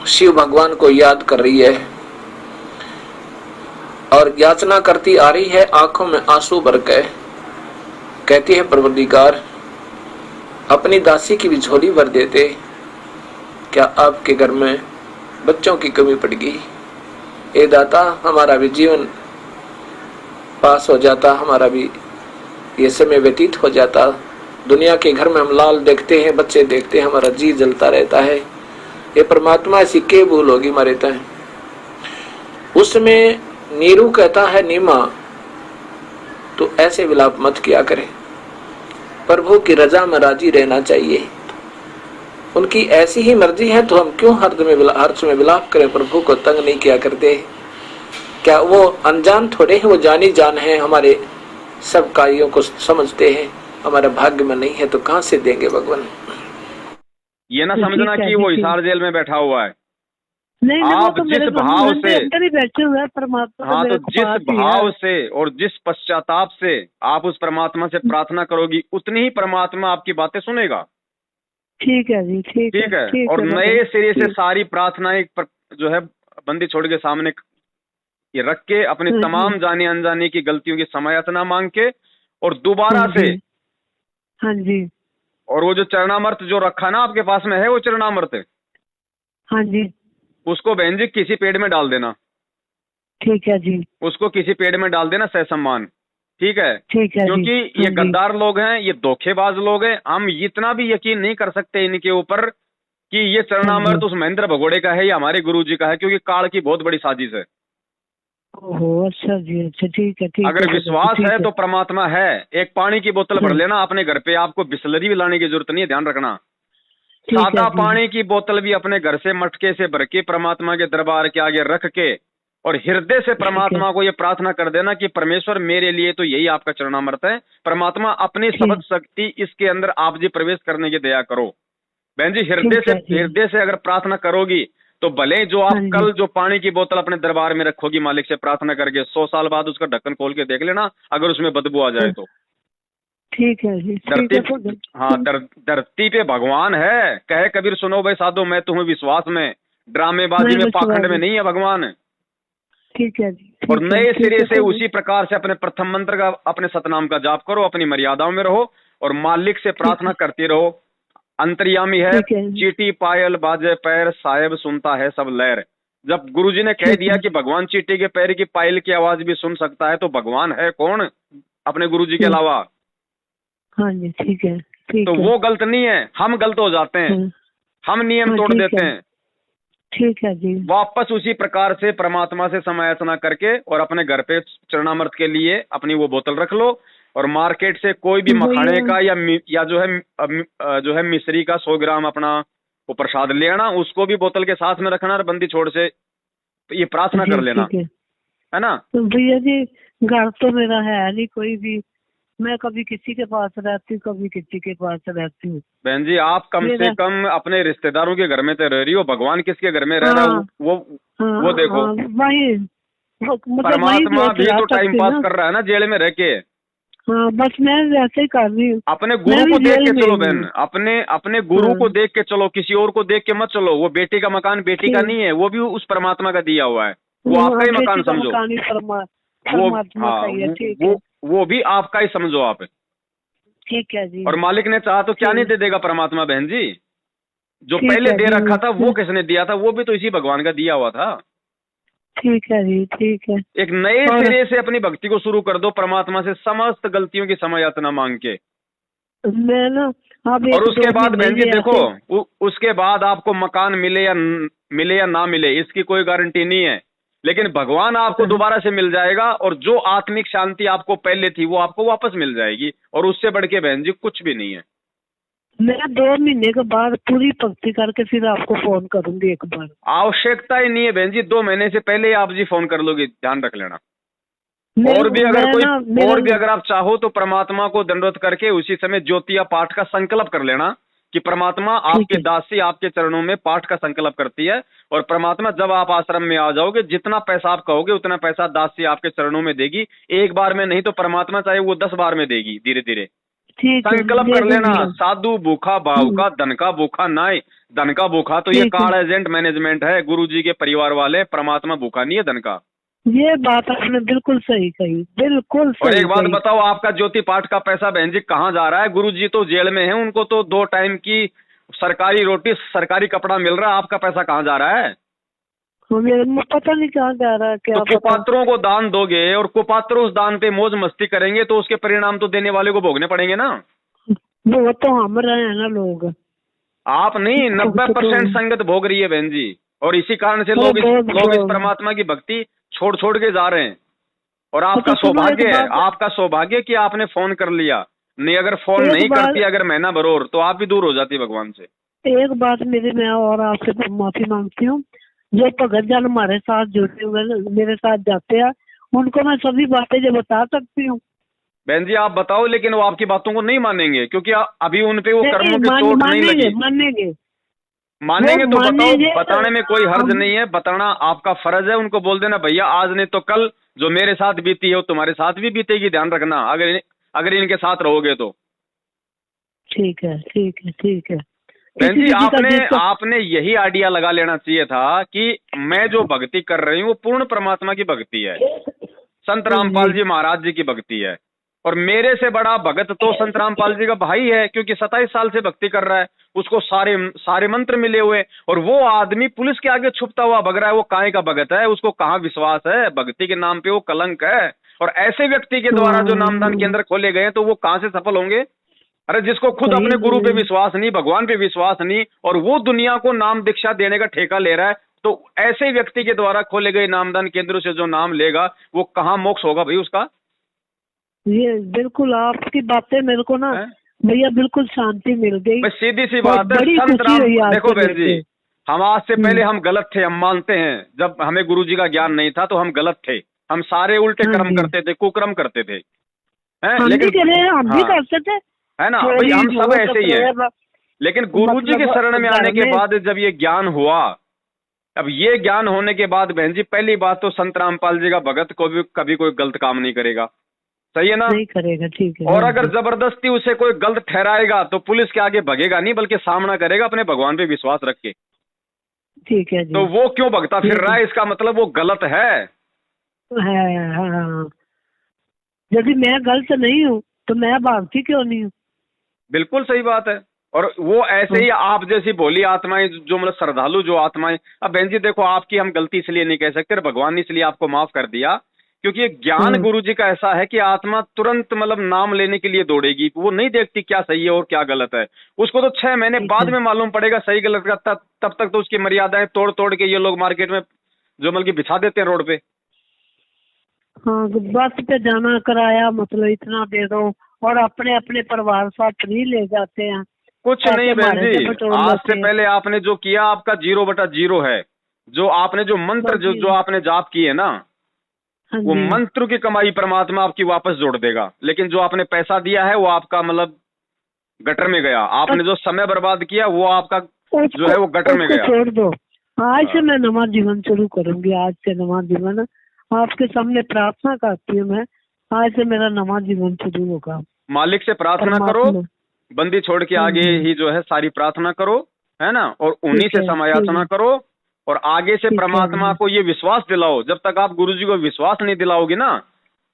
शिव भगवान को याद कर रही है और याचना करती आ रही है, आंखों में आंसू भर के कहती है, परवरदिगार अपनी दासी की भी झोली भर देते, क्या आपके घर में बच्चों की कमी पड़ गई? ए दाता, हमारा भी जीवन पास हो जाता, हमारा भी ये समय व्यतीत हो जाता। दुनिया के घर में हम लाल देखते हैं, बच्चे देखते हैं, हमारा जी जलता रहता है। ये परमात्मा ऐसी के भूल होगी हमारे तय। उसमें नीरू कहता है, नीमा तो ऐसे विलाप मत किया करे, प्रभु की रजा में राजी रहना चाहिए। उनकी ऐसी ही मर्जी है तो हम क्यों हर्ष में विलाप करें, प्रभु को तंग नहीं किया करते। क्या वो अनजान थोड़े हैं, वो जानी जान है, हमारे सब कार्यों को समझते हैं। हमारे भाग्य में नहीं है तो कहां से देंगे भगवान। ये ना समझना कि वो हिसार जेल में बैठा हुआ है। नहीं, आप तो जिस भाव से अंदर ही बैठे हुए हैं परमात्मा। हाँ, तो जिस भाव से और जिस पश्चाताप से आप उस परमात्मा से प्रार्थना करोगी, उतनी ही परमात्मा आपकी बातें सुनेगा। ठीक है जी। ठीक है। और नए सिरे से सारी प्रार्थनाएं जो है बंदी छोड़ के सामने ये रख के, अपनी तमाम जाने अनजाने की गलतियों की क्षमायाचना मांग के, और दोबारा से, हाँ जी, और वो जो चरणामृत जो रखा ना आपके पास में है, वो चरणामृत, हाँ जी, उसको बहन जी किसी पेड़ में डाल देना। ठीक है जी। उसको किसी पेड़ में डाल देना सहसम्मान। ठीक है। ठीक है। क्योंकि ये गद्दार लोग हैं, ये धोखेबाज लोग हैं। हम इतना भी यकीन नहीं कर सकते इनके ऊपर कि ये चरणामृत उस महेंद्र भगोड़े का है या हमारे गुरुजी का है, क्योंकि काल की बहुत बड़ी साजिश है। ओहो, अच्छा जी, अच्छा, ठीक है। ठीक अगर विश्वास है तो परमात्मा है। एक पानी की बोतल भर लेना अपने घर पे, आपको बिस्लरी भी लाने की जरूरत नहीं है, ध्यान रखना। सादा पानी की बोतल भी अपने घर से मटके से भर के परमात्मा के दरबार के आगे रख के, और हृदय से परमात्मा को ये प्रार्थना कर देना कि परमेश्वर मेरे लिए तो यही आपका चरणामृत है। परमात्मा अपनी सबक शक्ति इसके अंदर आप जी प्रवेश करने की दया करो। बहन जी, हृदय से अगर प्रार्थना करोगी तो भले जो आप कल जो पानी की बोतल अपने दरबार में रखोगी मालिक से प्रार्थना करके, 100 साल बाद उसका ढक्कन खोल के देख लेना, अगर उसमें बदबू आ जाए तो। ठीक है जी। धरती पे भगवान है। कहे कबीर सुनो भाई साधो, मैं तुम्हें विश्वास में, ड्रामेबाजी में, पाखंड में नहीं है भगवान। ठीक है जी। और नए सिरे से उसी प्रकार से अपने प्रथम मंत्र का, अपने सतनाम का जाप करो, अपनी मर्यादाओं में रहो और मालिक से प्रार्थना करती रहो। अंतर्यामी है, चीटी पायल बाजे पैर, साहेब सुनता है सब लहर। जब गुरुजी ने कह दिया कि भगवान चीटी के पैर की पायल की आवाज भी सुन सकता है, तो भगवान है कौन अपने गुरुजी के अलावा। हाँ जी, ठीक है। तो वो गलत नहीं है, हम गलत हो जाते हैं, हम नियम तोड़ देते हैं। ठीक है जी। वापस उसी प्रकार से परमात्मा से समायाचना करके और अपने घर पे चरणामृत के लिए अपनी वो बोतल रख लो, और मार्केट से कोई भी मखाने का या जो है मिश्री का 100 ग्राम अपना वो प्रसाद ले आना, उसको भी बोतल के साथ में रखना और बंदी छोड़ से तो ये प्रार्थना कर लेना, है ना। तो भैया जी, घर तो मेरा है नहीं कोई भी, मैं कभी किसी के पास रहती हूँ, कभी किसी के पास रहती हूँ। बहन जी, आप कम से कम अपने रिश्तेदारों के घर में तो रह रही हो, भगवान किसके घर में रह रहा है वो देखो। वही परमात्मा भी तो टाइम पास कर रहा है ना जेल में रह के। हाँ, बस मैं वैसे ही कर रही हूँ। अपने गुरु को देख के चलो बहन, अपने गुरु को देख के चलो, किसी और को देख के मत चलो। वो बेटी का मकान बेटी का नहीं है, वो भी उस परमात्मा का दिया हुआ है, वो आपका ही मकान समझो। वो भी आपका ही समझो आप। ठीक है जी। और मालिक ने चाहा तो क्या नहीं दे देगा परमात्मा बहन जी। जो पहले दे रखा था वो किसने दिया था, वो भी तो इसी भगवान का दिया हुआ था। ठीक है जी, ठीक है। एक नए सिरे से अपनी भक्ति को शुरू कर दो, परमात्मा से समस्त गलतियों की क्षमायाचना मांग के। मैं ना और उसके बाद बहन जी देखो, उसके बाद आपको मकान मिले या ना मिले इसकी कोई गारंटी नहीं है, लेकिन भगवान आपको दोबारा से मिल जाएगा, और जो आत्मिक शांति आपको पहले थी वो आपको वापस मिल जाएगी। और उससे बढ़ के बहन जी कुछ भी नहीं है। मैं 2 महीने के बाद पूरी भक्ति करके फिर आपको फोन करूंगी एक बार। आवश्यकता ही नहीं है बहन जी, 2 महीने से पहले ही आप जी फोन कर लोगे, ध्यान रख लेना। और भी अगर आप चाहो तो परमात्मा को दंडवत करके उसी समय ज्योतिया पाठ का संकल्प कर लेना कि परमात्मा आपके दासी आपके चरणों में पाठ का संकल्प करती है, और परमात्मा जब आप आश्रम में आ जाओगे जितना पैसा आप कहोगे उतना पैसा दासी आपके चरणों में देगी, एक बार में नहीं तो परमात्मा चाहे वो 10 बार में देगी, धीरे धीरे संकल्प कर लेना। साधु भूखा भाव का, धन का भूखा नाय, धन का भूखा तो ये कार्ड एजेंट मैनेजमेंट है, गुरु जी के परिवार वाले, परमात्मा भूखा नहीं है धन का। ये बात आपने बिल्कुल सही कही, बिल्कुल सही। और एक बात बताओ, आपका ज्योति पाठ का पैसा बहन जी कहाँ जा रहा है? गुरु जी तो जेल में है, उनको तो 2 टाइम की सरकारी रोटी सरकारी कपड़ा मिल रहा है, आपका पैसा कहाँ जा रहा है? पता नहीं कहाँ जा रहा है। क्या तो कुपात्रों को दान दोगे और कुपात्र उस दान पे मौज मस्ती करेंगे तो उसके परिणाम तो देने वाले को भोगने पड़ेंगे ना। वो तो हम रहे हैं ना लोग, आप नहीं। 90% संगत भोग रही है बहन जी, और इसी कारण से लोग इस परमात्मा की भक्ति छोड़ छोड़ के जा रहे हैं। और आपका सौभाग्य है, आपका सौभाग्य कि आपने फोन कर लिया, नहीं अगर फोन नहीं करती, अगर महीना भरोर, तो आप भी दूर हो जाती भगवान से। एक बात मैं और आपसे माफी मांगती हूँ, जो भगत जन हमारे साथ जुड़े हुए मेरे साथ जाते हैं, उनको मैं सभी बातें जो बता सकती हूँ। बहन जी आप बताओ, लेकिन वो आपकी बातों को नहीं मानेंगे क्योंकि अभी उन पे वो कर्मों की चोट नहीं लगी। मानेंगे तो बताओ, बताने में कोई हर्ज नहीं है, बताना आपका फर्ज है। उनको बोल देना भैया आज नहीं तो कल जो मेरे साथ बीती है वो तुम्हारे साथ भी बीतेगी, ध्यान रखना, अगर इनके साथ रहोगे तो। ठीक है ठीक है ठीक है। बहन जी आपने यही आइडिया लगा लेना चाहिए था कि मैं जो भक्ति कर रही हूँ वो पूर्ण परमात्मा की भक्ति है, संत रामपाल जी महाराज जी की भक्ति है, और मेरे से बड़ा भगत तो संत रामपाल जी का भाई है, क्योंकि 27 साल से भक्ति कर रहा है, उसको सारे मंत्र मिले हुए, और वो आदमी पुलिस के आगे छुपता हुआ भग रहा है, वो काहे का भगत है? उसको कहाँ विश्वास है? भक्ति के नाम पे वो कलंक है। और ऐसे व्यक्ति के द्वारा जो नामदान केंद्र खोले गए तो वो कहाँ से सफल होंगे? अरे जिसको खुद अपने गुरु पे विश्वास नहीं, भगवान पे विश्वास नहीं, और वो दुनिया को नाम दीक्षा देने का ठेका ले रहा है, तो ऐसे व्यक्ति के द्वारा खोले गए नामदान केंद्रों से जो नाम लेगा वो कहाँ मोक्ष होगा भाई उसका? ये बिल्कुल आपकी बातें मेरे को ना भैया बिल्कुल शांति मिल गई। सीधी सी बात है, संत राम देखो बहन जी, हम आज से पहले हम गलत थे, हम मानते हैं, जब हमें गुरु जी का ज्ञान नहीं था तो हम गलत थे, हम सारे उल्टे कर्म करते थे, कुकर्म करते थे, लेकिन हम भी करते थे, है ना भाई, हम सब ऐसे ही है। लेकिन गुरु जी के शरण में आने के बाद जब ये ज्ञान हुआ, अब ये ज्ञान होने के बाद बहन जी पहली बात तो संत रामपाल जी का भगत को भी कभी कोई गलत काम नहीं करेगा, सही है ना? नहीं करेगा, ठीक है। और अगर जबरदस्ती उसे कोई गलत ठहराएगा तो पुलिस के आगे भगेगा नहीं, बल्कि सामना करेगा अपने भगवान पे विश्वास रख के। ठीक है जी। तो वो क्यों भगता फिर रहा है, इसका मतलब वो गलत है। हाँ। यदि मैं गलत नहीं हूँ तो मैं भागती क्यों नहीं हूँ? बिल्कुल सही बात है। और वो ऐसे ही आप जैसी भोली आत्माएं, जो मतलब श्रद्धालु जो आत्माएं, अब बहन जी देखो आपकी हम गलती इसलिए नहीं कह सकते, भगवान ने इसलिए आपको माफ कर दिया क्योंकि ज्ञान गुरु जी का ऐसा है कि आत्मा तुरंत मतलब नाम लेने के लिए दौड़ेगी, वो नहीं देखती क्या सही है और क्या गलत है। उसको तो 6 महीने बाद में मालूम पड़ेगा सही गलत का, तब तक तो उसकी मर्यादाएं तोड़ तोड़ के ये लोग मार्केट में जो मतलब बिछा देते हैं रोड पे। हाँ, बस पे जाना, किराया मतलब इतना दे दो, और अपने अपने परिवार साथ फ्री ले जाते हैं। कुछ नहीं बहन जी, आज से पहले आपने जो किया आपका 0/0 है। जो आपने जो मंत्र जो आपने जाप किए ना, वो मंत्र की कमाई परमात्मा आपकी वापस जोड़ देगा, लेकिन जो आपने पैसा दिया है वो आपका मतलब गटर में गया। आपने जो समय बर्बाद किया वो आपका जो है वो गटर में गया। छोड़ दो, आज से मैं नवा जीवन शुरू करूंगी। आज से नवा जीवन आपके सामने प्रार्थना करती हूँ मैं, आज से मेरा नवा जीवन शुरू होगा। मालिक से प्रार्थना करो, बंदी छोड़ के आगे ही जो है सारी प्रार्थना करो, है ना, और उन्हीं से समायाचना करो, और आगे से परमात्मा को ये विश्वास दिलाओ। जब तक आप गुरु जी को विश्वास नहीं दिलाओगे ना,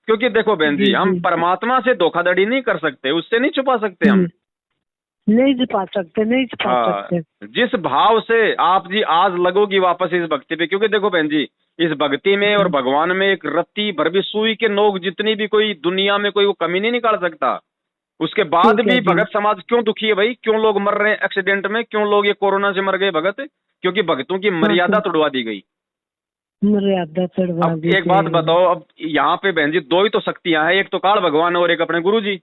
क्योंकि देखो बहन जी, हम परमात्मा से धोखाधड़ी नहीं कर सकते, उससे नहीं छुपा सकते, हम नहीं छुपा सकते। जिस भाव से आप जी आज लगोगी वापस इस भक्ति पे, क्योंकि देखो बहन जी, इस भक्ति में और भगवान में एक रत्ती भर भी सुई के नोक जितनी भी कोई दुनिया में कोई वो कमी नहीं निकाल सकता। उसके बाद भी भगत समाज क्यों दुखी है भाई? क्यों लोग मर रहे हैं एक्सीडेंट में? क्यों लोग ये कोरोना से मर गए भगत? क्योंकि भक्तों की मर्यादा तोड़वा दी गई। मर्यादा तोड़वा दी। एक बात बताओ, अब यहाँ पे बहन जी 2 ही तो शक्तियां हैं, एक तो काल भगवान और एक अपने गुरु जी।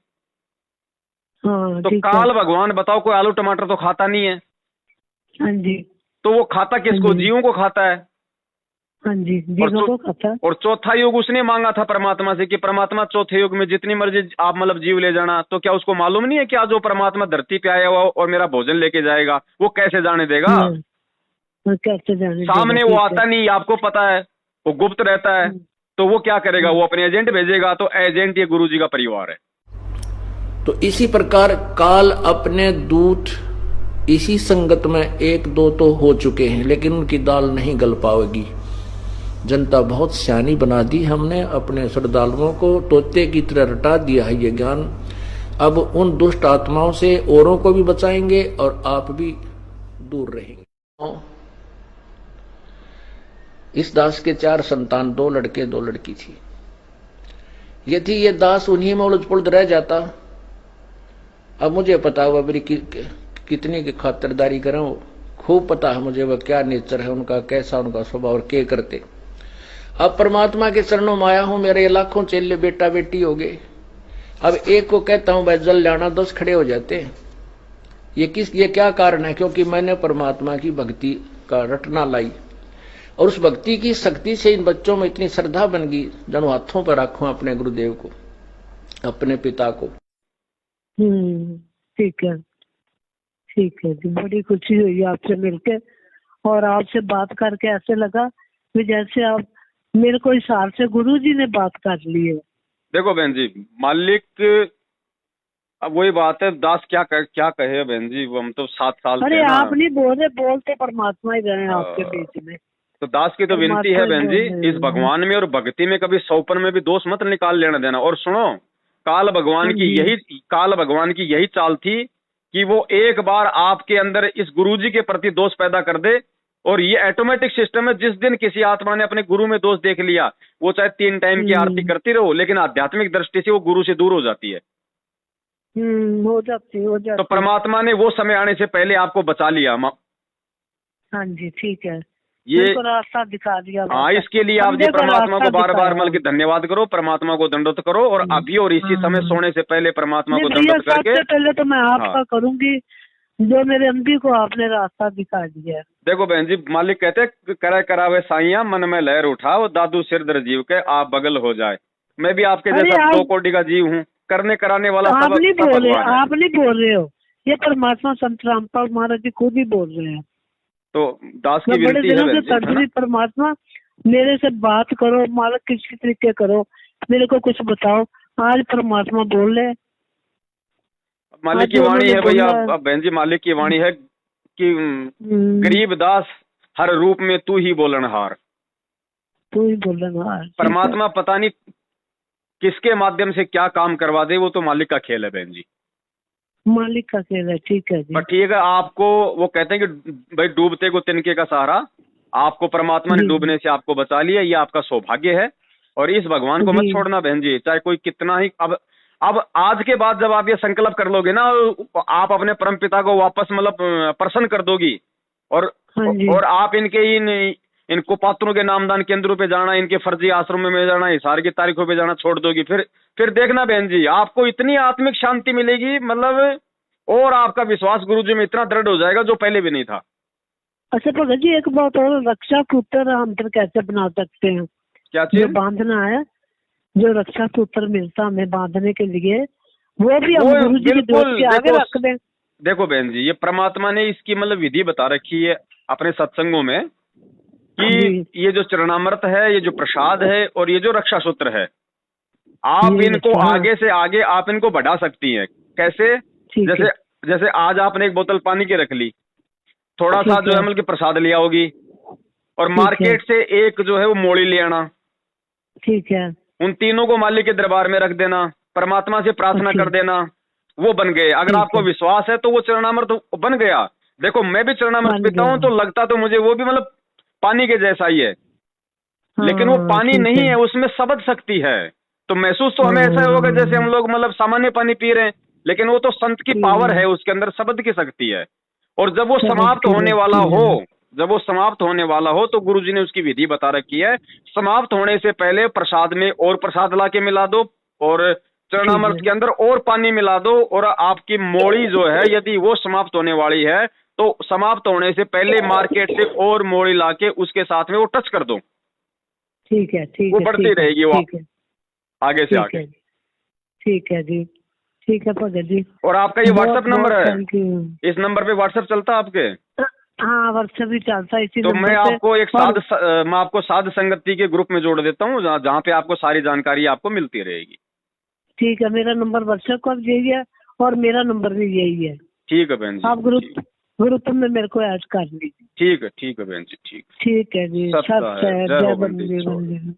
तो काल भगवान बताओ, कोई आलू टमाटर तो खाता नहीं है। हाँ जी। तो वो खाता किसको? जीवों को खाता है। हाँ जी, जीवों को खाता है। और चौथा युग उसने मांगा था परमात्मा से कि परमात्मा चौथे युग में जितनी मर्जी आप मतलब जीव ले जाना। तो क्या उसको मालूम नहीं है कि आज जो परमात्मा धरती पे आया हुआ और मेरा भोजन लेके जाएगा, वो कैसे जाने देगा? कैसे जाने सामने वो आता नहीं, आपको पता है, वो गुप्त रहता है। तो वो क्या करेगा? वो अपने एजेंट भेजेगा। तो एजेंट ये गुरु जी का परिवार है। तो इसी प्रकार काल अपने दूत इसी संगत में एक दो तो हो चुके हैं, लेकिन उनकी दाल नहीं गल पाएगी। जनता बहुत सियानी बना दी हमने, अपने श्रद्धालुओं को तोते की तरह रटा दिया है ये ज्ञान। अब उन दुष्ट आत्माओं से औरों को भी बचाएंगे और आप भी दूर रहेंगे। इस दास के 4 संतान, 2 लड़के 2 लड़की थी। यदि ये दास उन्हीं में उलझ पुलझ रह जाता, अब मुझे पता हुआ मेरी कितनी की खातिरदारी करें, खूब पता है मुझे वह क्या नेचर है उनका, कैसा उनका स्वभाव और क्या करते। अब परमात्मा के चरणों में आया हूं, मेरे लाखों चेले बेटा बेटी हो गए। अब एक को कहता हूं भाई जल लाना, 10 खड़े हो जाते हैं। ये क्या कारण है? क्योंकि मैंने परमात्मा की भक्ति का रटना लाई और उस भक्ति की शक्ति से इन बच्चों में इतनी श्रद्धा बन गई, जनो हाथों पर रखूं अपने गुरुदेव को, अपने पिता को। ठीक है, ठीक है जी। बड़ी खुशी हुई आपसे मिलके और आपसे बात करके ऐसे लगा कि जैसे आप मेरे को हिसाब से गुरु जी ने बात कर ली है। देखो बहन जी, मालिक अब वही बात है, दास क्या कहे बहन जी, हम तो 7 साल अरे आप नहीं बोल रहे, बोलते परमात्मा ही रहे आपके बीच में। तो दास की तो विनती है बहन जी, इस भगवान में और भक्ति में कभी सौपन में भी दोष मत निकाल लेना देना। और सुनो, काल भगवान की यही चाल थी कि वो एक बार आपके अंदर इस गुरुजी के प्रति दोष पैदा कर दे। और ये ऑटोमेटिक सिस्टम है, जिस दिन किसी आत्मा ने अपने गुरु में दोष देख लिया, वो चाहे 3 टाइम की आरती करती रहो, लेकिन आध्यात्मिक दृष्टि से वो गुरु से दूर हो जाती है। हो जाती। तो परमात्मा ने वो समय आने से पहले आपको बचा लिया। हाँ जी, ठीक है, ये रास्ता दिखा दिया। हाँ, इसके लिए आप जी परमात्मा को बार बार मिल के धन्यवाद करो, परमात्मा को दंडवत करो। और अभी और इसी समय सोने से पहले परमात्मा को दंडवत करके, सबसे पहले तो मैं आपका करूंगी जो मेरे अंधी को आपने रास्ता दिखा दिया। देखो बहन जी, मालिक कहते करे करावे साइया, मन में लहर उठाओ, दादू सिर दर जीव के आप बगल हो जाए। मैं भी आपके जैसा 2 कोटि का जीव हूँ, करने कराने वाला आप नहीं बोल रहे हो, ये परमात्मा संत रामपाल महाराज जी खुद ही बोल रहे हैं। तो दास की विनती है परमात्मा मेरे से बात करो, मालिक किसी तरीके करो, मेरे को कुछ बताओ। आज परमात्मा बोल रहे, मालिक की वाणी है भैया। अब बहन जी, मालिक की वाणी है कि गरीब दास हर रूप में तू ही बोलनहार। परमात्मा पता नहीं किसके माध्यम से क्या काम करवा दे, वो तो मालिक का खेल है बहन जी, मालिक का खेल है। ठीक है जी, पर ठीक है। आपको वो कहते हैं कि भाई डूबते को तिनके का सहारा, आपको परमात्मा ने डूबने से आपको बचा लिया, ये आपका सौभाग्य है। और इस भगवान को मत छोड़ना बहन जी, चाहे कोई कितना ही। अब आज के बाद जब आप ये संकल्प कर लोगे ना, आप अपने परम पिता को वापस मतलब प्रसन्न कर दोगी। और आप इन कुपात्रों के नामदान केंद्रों पे जाना, इनके फर्जी आश्रम में जाना, हिसार की तारीखों पे जाना छोड़ दोगी। फिर देखना बहन जी, आपको इतनी आत्मिक शांति मिलेगी, मतलब और आपका विश्वास गुरु जी में इतना दृढ़ हो जाएगा जो पहले भी नहीं था। अच्छा भगत जी, एक बात और, रक्षा सूत्र हम फिर कैसे बना सकते हैं? क्या चीज? जो बांधना है, जो रक्षा सूत्र मिलता हमें बांधने के लिए, वो भी हम गुरु जी के आगे रख दें। देखो बहन जी, ये परमात्मा ने इसकी मतलब विधि बता रखी है अपने सत्संगों में कि ये जो चरणामृत है, ये जो प्रसाद है और ये जो रक्षा सूत्र है, आप इनको आगे से आगे आप इनको बढ़ा सकती हैं। कैसे? जैसे आज आपने एक बोतल पानी की रख ली, थोड़ा सा जो है मतलब प्रसाद लिया होगी, और मार्केट से एक जो है वो मोड़ी ले आना। ठीक है, उन तीनों को मालिक के दरबार में रख देना, परमात्मा से प्रार्थना कर देना, वो बन गए। अगर आपको विश्वास है तो वो चरणामृत बन गया। देखो मैं भी चरणामृत पीता हूँ, तो लगता तो मुझे वो भी मतलब पानी के जैसा ही है, लेकिन वो पानी नहीं है, उसमें शब्द शक्ति है। तो महसूस तो हमें ऐसा होगा जैसे हम लोग मतलब सामान्य पानी पी रहे हैं, लेकिन वो तो संत की पावर है, उसके अंदर शब्द की शक्ति है। और जब वो समाप्त होने वाला हो, तो गुरुजी ने उसकी विधि बता रखी है। समाप्त होने से पहले प्रसाद में और प्रसाद लाके मिला दो, और चरणामृत के अंदर और पानी मिला दो, और आपकी मोड़ी जो है यदि वो समाप्त होने वाली है, तो समाप्त होने से पहले मार्केट से और मोड़ी लाके उसके साथ में वो टच कर दो। ठीक है, ठीक वो है, बढ़ती ठीक है, रहेगी, वो ठीक है, आगे से ठीक आगे। है, ठीक है जी, ठीक है भगत जी। और आपका ये बहुत- व्हाट्सएप नंबर बहुत है, थैंक यू। इस नंबर पे व्हाट्सएप चलता है आपके? हाँ, व्हाट्सएप भी चलता है इसी तो नंबर मैं पे। आपको एक और मैं आपको साध संगति के ग्रुप में जोड़ देता हूँ, जहाँ पे आपको सारी जानकारी आपको मिलती रहेगी। ठीक है, मेरा नंबर व्हाट्सएप का भी यही है और मेरा नंबर भी यही है। ठीक है बहन जी। आप ग्रुप में मेरे को ऐड कर लीजिए। ठीक है बहन जी, ठीक। ठीक है जी, सत्य सत्य है, है, जय जय हो बंदी बंदे छोड़। बंदे।